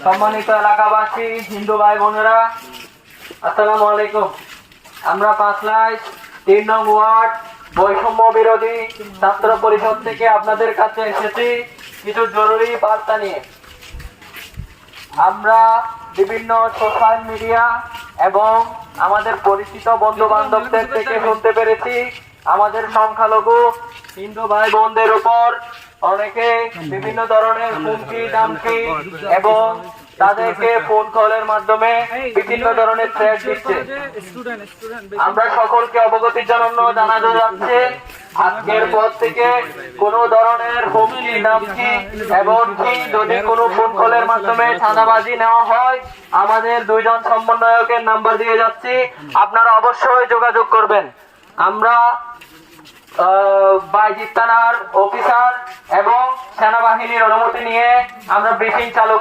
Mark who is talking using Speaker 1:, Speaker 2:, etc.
Speaker 1: সম্মানিত এলাকাবাসী, হিন্দু ভাই বোনেরা, আসসালামু আলাইকুম। আমরা পাঁচলাই 3 নং ওয়ার্ড বৈষম্য বিরোধী ছাত্র পরিষদ থেকে আপনাদের কাছে এসেছি কিছু জরুরি বার্তা নিয়ে। আমরা বিভিন্ন সোশ্যাল মিডিয়া এবং আমাদের পরিচিত বন্ধু বান্ধবদের থেকে শুনতে পেরেছি আমাদের সংখ্যালঘু হিন্দু ভাই বোনদের উপর অনেকে বিভিন্ন ধরনের হুমকি দামকি এবং তাদেরকে ফোন কলের মাধ্যমে বিভিন্ন ধরনের থ্রেট দিচ্ছে। আমরা সকলকে অবগতির জন্য জানানো যাচ্ছে আজকের পর থেকে কোন ধরনের হুমকি দামকি এবং যদি কোনো ফোন কলের মাধ্যমে চাঁদাবাজি নেওয়া হয়, আমাদের 2 জন সমন্বয়কের নাম্বার দিয়ে যাচ্ছি, আপনারা অবশ্যই যোগাযোগ করবেন। আমরা বাইজিৎ থানার অফিসার এবং সেনাবাহিনীর অনুমতি নিয়ে আমরা ব্রিফিং চালু